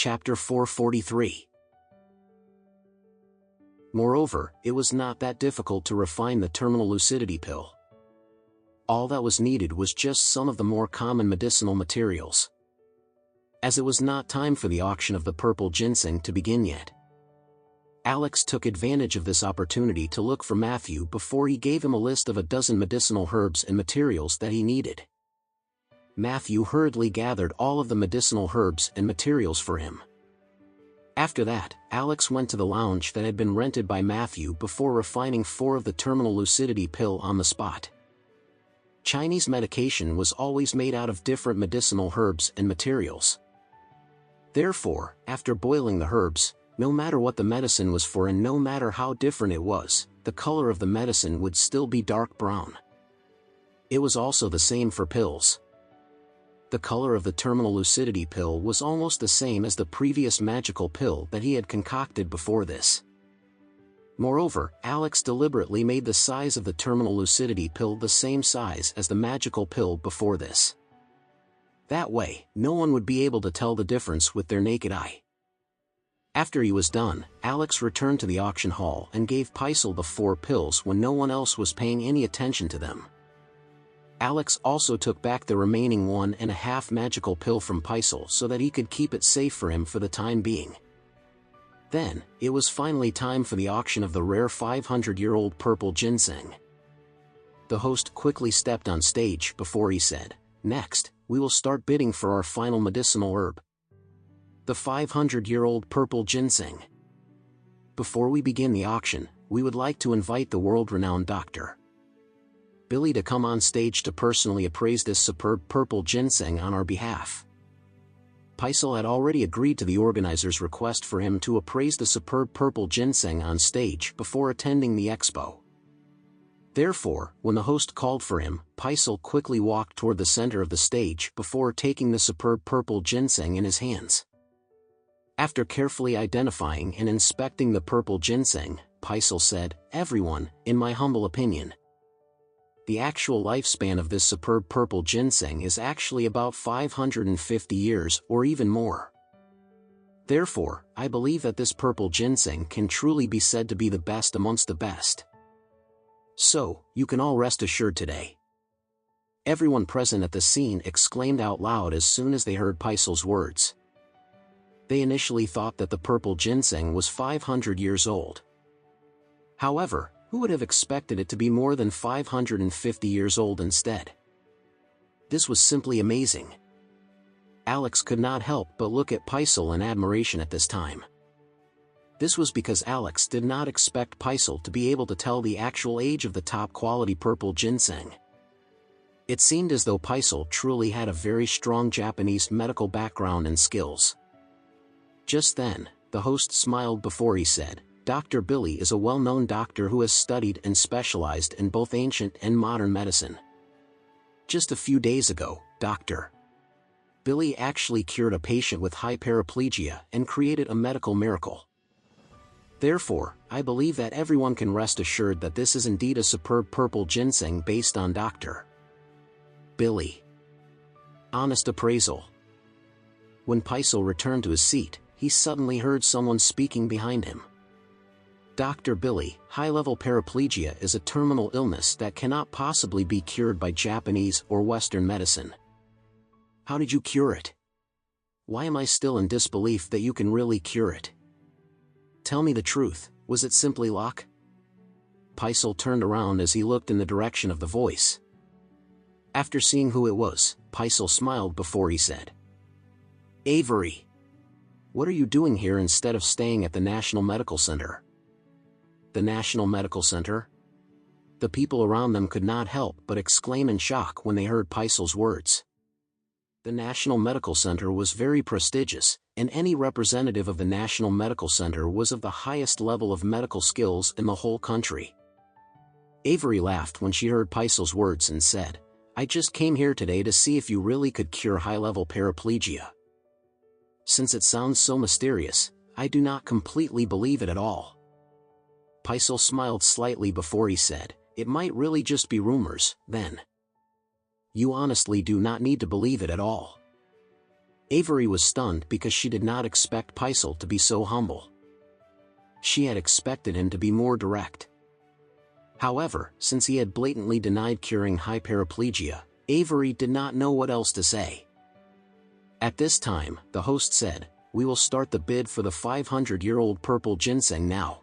Chapter 443. Moreover, it was not that difficult to refine the terminal lucidity pill. All that was needed was just some of the more common medicinal materials. As it was not time for the auction of the purple ginseng to begin yet, Alex took advantage of this opportunity to look for Matthew before he gave him a list of a dozen medicinal herbs and materials that he needed. Matthew hurriedly gathered all of the medicinal herbs and materials for him. After that, Alex went to the lounge that had been rented by Matthew before refining 4 of the terminal lucidity pill on the spot. Chinese medication was always made out of different medicinal herbs and materials. Therefore, after boiling the herbs, no matter what the medicine was for and no matter how different it was, the color of the medicine would still be dark brown. It was also the same for pills. The color of the terminal lucidity pill was almost the same as the previous magical pill that he had concocted before this. Moreover, Alex deliberately made the size of the terminal lucidity pill the same size as the magical pill before this. That way, no one would be able to tell the difference with their naked eye. After he was done, Alex returned to the auction hall and gave Paisel the 4 pills when no one else was paying any attention to them. Alex also took back the remaining 1.5 magical pill from Paisel so that he could keep it safe for him for the time being. Then, it was finally time for the auction of the rare 500-year-old purple ginseng. The host quickly stepped on stage before he said, "Next, we will start bidding for our final medicinal herb, the 500-year-old purple ginseng. Before we begin the auction, we would like to invite the world-renowned Dr. Billy to come on stage to personally appraise this superb purple ginseng on our behalf." Paisel had already agreed to the organizer's request for him to appraise the superb purple ginseng on stage before attending the expo. Therefore, when the host called for him, Paisel quickly walked toward the center of the stage before taking the superb purple ginseng in his hands. After carefully identifying and inspecting the purple ginseng, Paisel said, "Everyone, in my humble opinion, the actual lifespan of this superb purple ginseng is actually about 550 years or even more. Therefore, I believe that this purple ginseng can truly be said to be the best amongst the best. So, you can all rest assured today." Everyone present at the scene exclaimed out loud as soon as they heard Paisel's words. They initially thought that the purple ginseng was 500 years old. However, who would have expected it to be more than 550 years old instead? This was simply amazing. Alex could not help but look at Paisel in admiration at this time. This was because Alex did not expect Paisel to be able to tell the actual age of the top-quality purple ginseng. It seemed as though Paisel truly had a very strong Japanese medical background and skills. Just then, the host smiled before he said, "Dr. Billy is a well-known doctor who has studied and specialized in both ancient and modern medicine. Just a few days ago, Dr. Billy actually cured a patient with high paraplegia and created a medical miracle. Therefore, I believe that everyone can rest assured that this is indeed a superb purple ginseng based on Dr. Billy. Honest appraisal." When Paisel returned to his seat, he suddenly heard someone speaking behind him. "Dr. Billy, high-level paraplegia is a terminal illness that cannot possibly be cured by Japanese or Western medicine. How did you cure it? Why am I still in disbelief that you can really cure it? Tell me the truth, was it simply luck?" Paisel turned around as he looked in the direction of the voice. After seeing who it was, Paisel smiled before he said, "Avery, what are you doing here instead of staying at the National Medical Center?" The National Medical Center? The people around them could not help but exclaim in shock when they heard Paisel's words. The National Medical Center was very prestigious, and any representative of the National Medical Center was of the highest level of medical skills in the whole country. Avery laughed when she heard Paisel's words and said, "I just came here today to see if you really could cure high-level paraplegia. Since it sounds so mysterious, I do not completely believe it at all." Paisel smiled slightly before he said, "It might really just be rumors, then. You honestly do not need to believe it at all. Avery was stunned because she did not expect Paisel to be so humble. She had expected him to be more direct. However, since he had blatantly denied curing hyperplegia, Avery did not know what else to say. At this time, the host said, "We will start the bid for the 500-year-old purple ginseng now.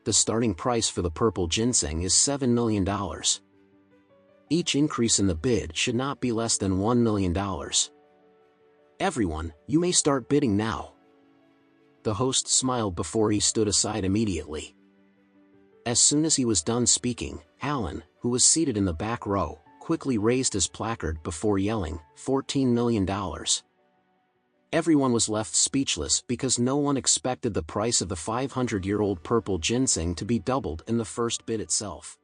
The starting price for the purple ginseng is $7 million. Each increase in the bid should not be less than $1 million. Everyone, you may start bidding now." The host smiled before he stood aside immediately. As soon as he was done speaking, Alan, who was seated in the back row, quickly raised his placard before yelling, $14 million. Everyone was left speechless because no one expected the price of the 500-year-old purple ginseng to be doubled in the first bid itself.